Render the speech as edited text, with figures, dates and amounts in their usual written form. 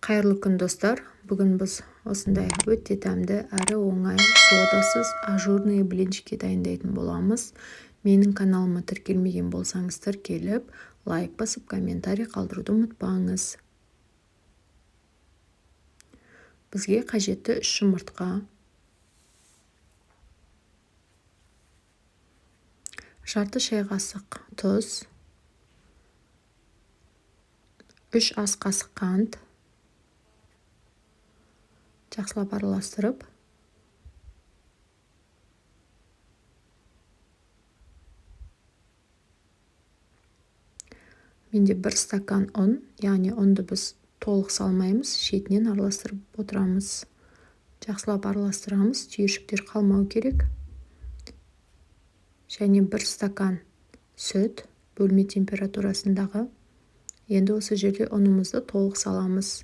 Қайырлы күн достар, бүгін біз осындай өте дәмді әрі оңай содасыз ажурный блинчики дайындайтын боламыз. Менің каналыма тіркелмеген болсаңыз тіркеліп, лайк басып, комментарий қалдыруды ұмытпаңыз. Бізге қажетті 3 жұмыртқа, жарты шай қасық тұз, 3 ас қасық қант, жақсылап араластырып, менде 1 стакан ұн, яғни ұнды біз толық салмаймыз, шетінен араластырып отырамыз. Жақсылап араластырамыз, түйіршіктер қалмау керек. Және 1 стакан сүт, бөлме температурасындағы. Енді осы жерде ұнымызды толық саламыз.